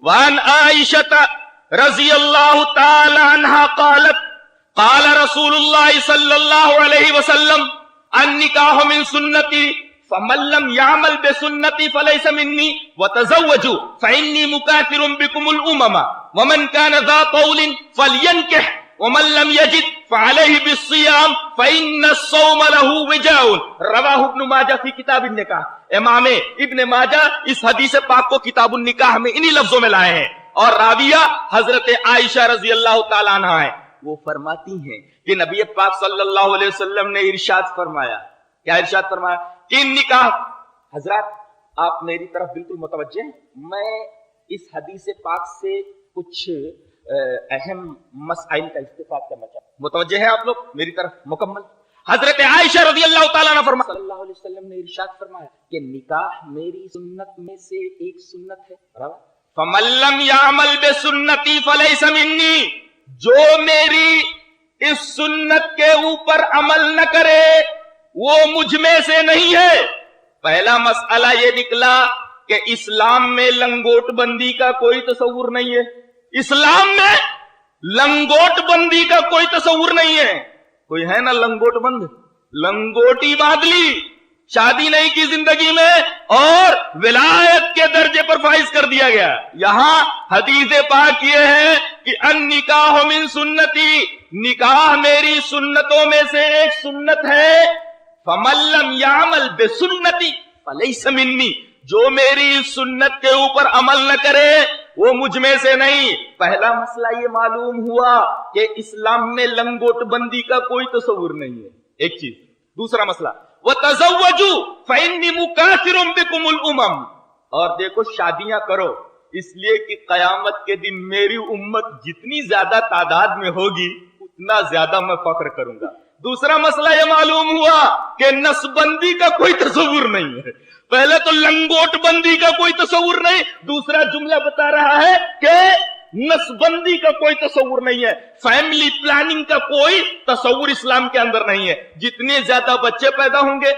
وعن عائشة رضی اللہ تعالی عنہا قالت قال رسول اللہ صلی اللہ علیہ وسلم النکاح من سنتی فمن لم يعمل بسنتی فلیس منی وتزوجوا فإنی مکاثر بکم الامم ومن كان ذا طول فلینکح ومن لم يجد فعليه بالصيام فإن الصوم له وجاء رواہ ابن ماجہ فی کتاب النکاح۔ امام ابن ماجہ اس حدیث پاک کو کتاب النکاح میں انہی لفظوں میں لائے ہیں، اور راویہ حضرت عائشہ رضی اللہ تعالی عنہا ہے۔ وہ فرماتی ہیں کہ نبی پاک صلی اللہ علیہ وسلم نے ارشاد فرمایا، کیا ارشاد فرمایا؟ کہ نکاح، حضرات آپ میری طرف بالکل متوجہ ہیں، میں اس حدیث پاک سے کچھ اہم مسائل کا استفاد کرنا چاہتا ہوں، متوجہ ہے آپ لوگ میری طرف مکمل؟ حضرت عائشہ رضی اللہ تعالیٰ عنہ فرمایا صلی اللہ علیہ وسلم نے ارشاد فرمایا کہ نکاح میری سنت میں سے ایک سنت ہے، فمن لم يعمل بسنتی فلیس منی، جو میری اس سنت کے اوپر عمل نہ کرے وہ مجھ میں سے نہیں ہے۔ پہلا مسئلہ یہ نکلا کہ اسلام میں لنگوٹ بندی کا کوئی تصور نہیں ہے، اسلام میں لنگوٹ بندی کا کوئی تصور نہیں ہے۔ کوئی ہے نا لنگوٹ بند؟ لنگوٹی باندھ لی، شادی نہیں کی زندگی میں اور ولایت کے درجے پر فائز کر دیا گیا۔ یہاں حدیث پاک یہ ہے کہ النکاح من سنتی، نکاح میری سنتوں میں سے ایک سنت ہے۔ فمن لم يعمل بسنتی فلیس منی، جو میری سنت کے اوپر عمل نہ کرے وہ مجھ میں سے نہیں۔ پہلا مسئلہ یہ معلوم ہوا کہ اسلام میں لنگوٹ بندی کا کوئی تصور نہیں ہے، ایک چیز۔ دوسرا مسئلہ وَتَزَوَّجُوا فَإِنِّي مُكَاثِرٌ بِكُمُ الْأُمَمْ، اور دیکھو شادیاں کرو اس لیے کہ قیامت کے دن میری امت جتنی زیادہ تعداد میں ہوگی اتنا زیادہ میں فخر کروں گا۔ دوسرا مسئلہ یہ معلوم ہوا کہ نسبندی کا کوئی تصور نہیں ہے۔ پہلے تو لنگوٹ بندی کا کوئی تصور نہیں، دوسرا جملہ بتا رہا ہے کہ نسبندی کا کوئی تصور نہیں ہے، فیملی پلاننگ کا کوئی تصور اسلام کے اندر نہیں ہے۔ جتنے زیادہ بچے پیدا ہوں گے،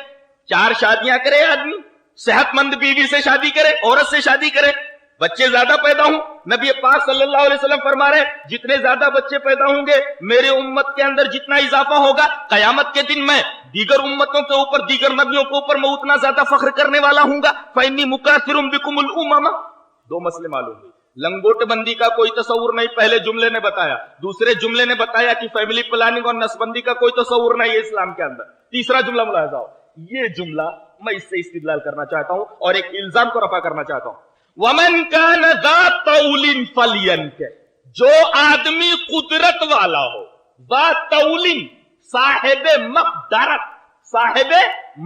4 شادیاں کرے آدمی، صحت مند بیوی سے شادی کرے، عورت سے شادی کرے، بچے زیادہ پیدا ہوں۔ نبی پاک صلی اللہ علیہ وسلم فرما رہے ہیں جتنے زیادہ بچے پیدا ہوں گے میرے امت کے اندر جتنا اضافہ ہوگا، قیامت کے دن میں دیگر امتوں کے اوپر، دیگر نبیوں کے اوپر میں اتنا زیادہ فخر کرنے والا ہوں گا۔ فإنی مکاثر بکم الامم۔ 2 مسئلے معلوم ہوئے، لنگوٹ بندی کا کوئی تصور نہیں، پہلے جملے نے بتایا، دوسرے جملے نے بتایا کہ فیملی پلاننگ اور نسبندی کا کوئی تصور نہیں ہے اسلام کے اندر۔ تیسرا جملہ ملاحظہ ہو، یہ جملہ میں اس سے استدلال کرنا چاہتا ہوں اور ایک الزام کو رفع کرنا چاہتا ہوں۔ وَمَنْ كَانَ ذَا طَوْلٍ فَلْيَنْكِحْ، جو آدمی قدرت والا ہو، ذا طول صاحب مقدرت، صاحب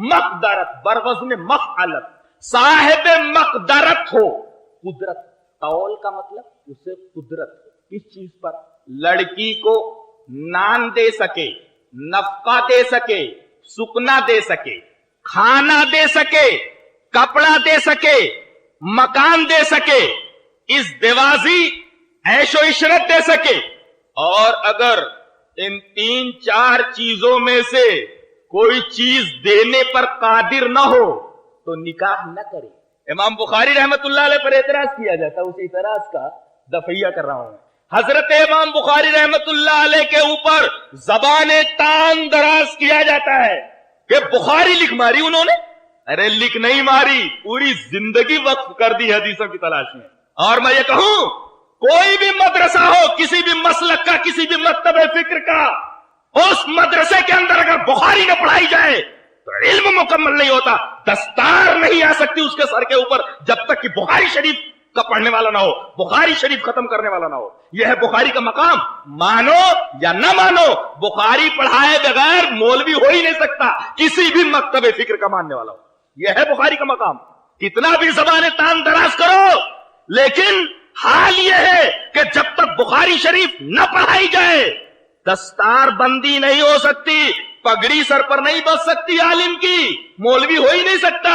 مقدرت بروزن مفعلت، صاحب مقدرت ہو، قدرت، طول کا مطلب اسے قدرت، کس چیز پر؟ لڑکی کو نان دے سکے، نفقہ دے سکے، سکنا دے سکے، کھانا دے سکے، کپڑا دے سکے، مکان دے سکے، اس دیوازی عیش و عشرت دے سکے، اور اگر ان 3-4 چیزوں میں سے کوئی چیز دینے پر قادر نہ ہو تو نکاح نہ کرے۔ امام بخاری رحمت اللہ علیہ پر اعتراض کیا جاتا ہے، اس اعتراض کا دفعیہ کر رہا ہوں۔ حضرت امام بخاری رحمت اللہ علیہ کے اوپر زبان تان دراز کیا جاتا ہے کہ بخاری لکھ ماری انہوں نے، ارے لکھ نہیں ماری، پوری زندگی وقف کر دی حدیثوں کی تلاش میں۔ اور میں یہ کہوں کوئی بھی مدرسہ ہو، کسی بھی مسلک کا، کسی بھی مکتب فکر کا، اس مدرسے کے اندر اگر بخاری نہ پڑھائی جائے تو علم مکمل نہیں ہوتا، دستار نہیں آ سکتی اس کے سر کے اوپر جب تک کہ بخاری شریف کا پڑھنے والا نہ ہو، بخاری شریف ختم کرنے والا نہ ہو۔ یہ ہے بخاری کا مقام، مانو یا نہ مانو، بخاری پڑھائے بغیر مولوی ہو ہی نہیں سکتا کسی بھی مکتب فکر کا ماننے والا ہو۔ یہ ہے بخاری کا مقام، کتنا بھی زبان تان دراز کرو، لیکن حال یہ ہے کہ جب تک بخاری شریف نہ پڑھائی جائے دستار بندی نہیں ہو سکتی، پگڑی سر پر نہیں بس سکتی عالم کی، مولوی ہو ہی نہیں سکتا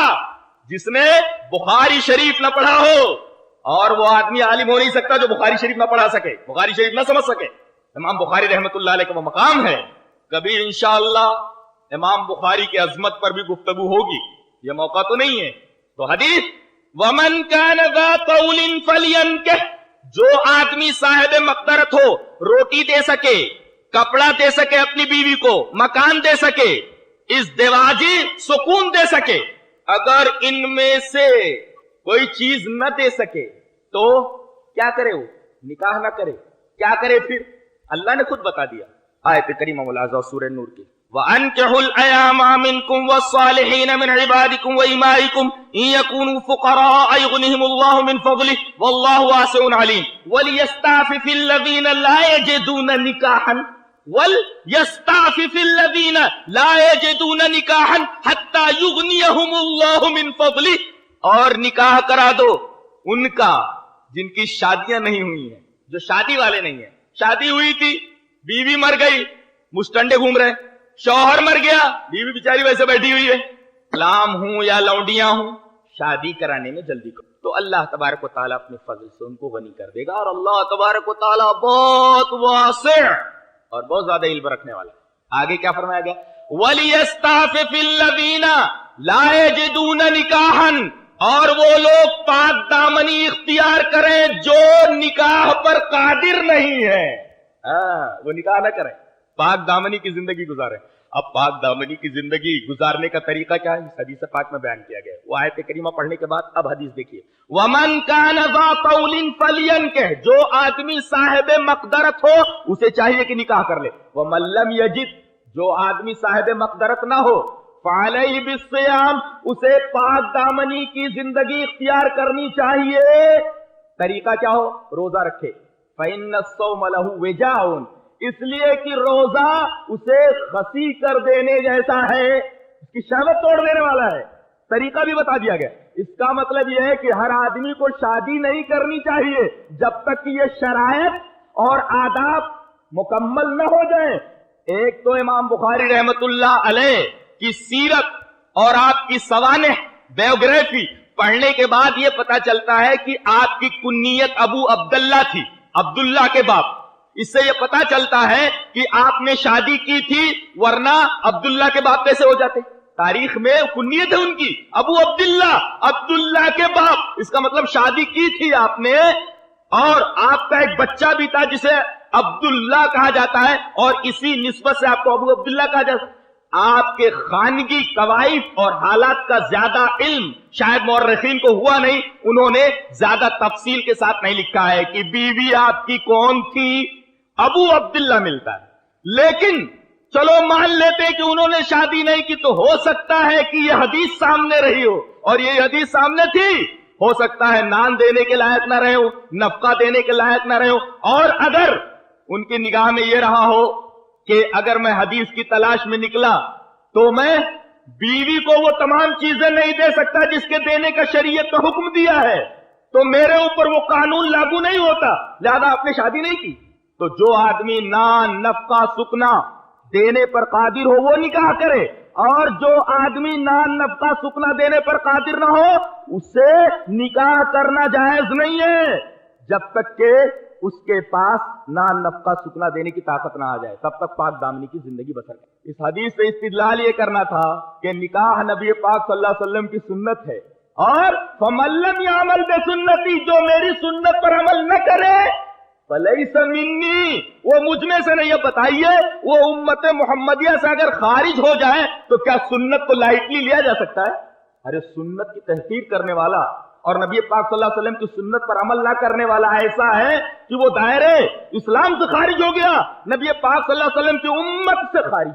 جس نے بخاری شریف نہ پڑھا ہو، اور وہ آدمی عالم ہو نہیں سکتا جو بخاری شریف نہ پڑھا سکے، بخاری شریف نہ سمجھ سکے۔ امام بخاری رحمت اللہ علیہ کا وہ مقام ہے، کبھی انشاءاللہ امام بخاری کی عظمت پر بھی گفتگو ہوگی، یہ موقع تو نہیں ہے۔ تو حدیث ومن كان ذا طول فلينكح، جو آدمی صاحب مقدرت ہو، روٹی دے سکے، کپڑا دے سکے اپنی بیوی کو، مکان دے سکے، ازدواجی سکون دے سکے، اگر ان میں سے کوئی چیز نہ دے سکے تو کیا کرے؟ وہ نکاح نہ کرے۔ کیا کرے پھر؟ اللہ نے خود بتا دیا آیت کریمہ ملاحظہ سورہ نور کی، وَأَنكِحُوا الْأَيَامَ مِنكُمْ وَالصَّالِحِينَ مِنْ عِبَادِكُمْ وَإِمَائِكُمْ إِنْ يَكُونُوا فُقَرَاءَ يُغْنِهِمُ اللَّهُ مِنْ فَضْلِهِ وَاللَّهُ وَاسِعٌ عَلِيمٌ وَلْيَسْتَعْفِفِ الَّذِينَ لَا يَجِدُونَ نِكَاحًا وَلْيَسْتَعْفِفِ الَّذِينَ لَا يَجِدُونَ نِكَاحًا حَتَّى يُغْنِيَهُمُ اللَّهُ مِنْ فَضْلِهِ، اور نکاح کرا دو ان کا جن کی شادیاں نہیں ہوئی ہیں، جو شادی والے نہیں ہیں۔ شادی ہوئی تھی، بیوی مر گئی، مستنڈے گھوم رہے، شوہر مر گیا، بیوی بیچاری ویسے بیٹھی ہوئی ہے، غلام ہوں یا لونڈیاں ہوں، شادی کرانے میں جلدی کرو تو اللہ تبارک و تعالیٰ اپنے فضل سے ان کو غنی کر دے گا، اور اللہ تبارک و تعالیٰ بہت واسع اور بہت زیادہ علم رکھنے والا ہے۔ آگے کیا فرمایا گیا؟ وَلِيَسْتَعْفِفِ الَّذِينَ لَا يَجِدُونَ نِكَاحًا، اور وہ لوگ پاک دامنی اختیار کریں جو نکاح پر قادر نہیں ہے، وہ نکاح نہ کریں، پاک دامنی کی زندگی گزاریں۔ اب پاک دامنی کی زندگی گزارنے کا طریقہ کیا ہے؟ حدیث پاک میں بیان کیا گیا ہے، وہ آیت کریمہ پڑھنے کے بعد اب حدیث دیکھیے، وَمَنْ كَانَ ذَا طَوْلٍ فَلْيَنكِحْ، جو آدمی صاحب مقدرت ہو اسے چاہیے کہ نکاح کر لے، وَمَنْ لَمْ يَجِدْ، جو آدمی صاحب مقدرت نہ ہو، فَعَلَيْهِ بِالصِّيَامِ، اسے پاک دامنی کی زندگی اختیار کرنی چاہیے۔ طریقہ کیا ہو؟ روزہ رکھے، فَإِنَّ الصَّوْمَ لَهُ وِجَاءٌ، اس لیے کہ روزہ اسے خسی کر دینے جیسا ہے، اس کی شہوت توڑ دینے والا ہے۔ طریقہ بھی بتا دیا گیا۔ اس کا مطلب یہ ہے کہ ہر آدمی کو شادی نہیں کرنی چاہیے جب تک کہ یہ شرائط اور آداب مکمل نہ ہو جائیں۔ ایک تو امام بخاری رحمت اللہ علیہ کی سیرت اور آپ کی سوانح بایوگرافی پڑھنے کے بعد یہ پتا چلتا ہے کہ آپ کی کنیت ابو عبداللہ تھی، عبداللہ کے باپ۔ اس سے یہ پتا چلتا ہے کہ آپ نے شادی کی تھی، ورنہ عبداللہ کے باپ کیسے ہو جاتے؟ تاریخ میں کنیت ہے ان کی ابو عبداللہ، عبداللہ کے باپ، اس کا مطلب شادی کی تھی آپ نے، اور آپ کا ایک بچہ بھی تھا جسے عبداللہ کہا جاتا ہے، اور اسی نسبت سے آپ کو ابو عبداللہ کہا جاتا ہے۔ آپ کے خانگی قوائف اور حالات کا زیادہ علم شاید مورخین کو ہوا نہیں، انہوں نے زیادہ تفصیل کے ساتھ نہیں لکھا ہے کہ بیوی آپ کی کون تھی، ابو عبداللہ ملتا ہے۔ لیکن چلو مان لیتے کہ انہوں نے شادی نہیں کی، تو ہو سکتا ہے کہ یہ حدیث سامنے رہی ہو، اور یہ حدیث سامنے تھی، ہو سکتا ہے نان دینے کے لائق نہ رہے ہو، نفقہ دینے کے لائق نہ رہے ہو، اور اگر ان کی نگاہ میں یہ رہا ہو کہ اگر میں حدیث کی تلاش میں نکلا تو میں بیوی کو وہ تمام چیزیں نہیں دے سکتا جس کے دینے کا شریعت نے حکم دیا ہے، تو میرے اوپر وہ قانون لاگو نہیں ہوتا، لہذا آپ نے شادی نہیں کی۔ تو جو آدمی نان نفقہ سکنا دینے پر قادر ہو وہ نکاح کرے، اور جو آدمی نان نفقہ سکنا دینے پر قادر نہ ہو اسے نکاح کرنا جائز نہیں ہے جب تک کہ اس کے پاس نان نفقہ سکنا دینے کی طاقت نہ آ جائے، تب تک پاک دامنی کی زندگی بسر کرے۔ اس حدیث سے استدلال یہ کرنا تھا کہ نکاح نبی پاک صلی اللہ علیہ وسلم کی سنت ہے، اور فَمَن لَّمْ يَعْمَلْ بِسُنَّتِي، جو میری سنت پر عمل نہ کرے فَلَيْسَ مِنِّي، وہ مجھ میں سے نہیں ہے۔ بتائیے وہ امت محمدیہ سے اگر خارج ہو جائے تو کیا سنت کو لائٹلی لیا جا سکتا ہے؟ ارے سنت کی تحقیر کرنے والا اور نبی پاک صلی اللہ علیہ وسلم کی سنت پر عمل نہ کرنے والا ایسا ہے کہ وہ دائرے اسلام سے خارج ہو گیا، نبی پاک صلی اللہ علیہ وسلم کی امت سے خارج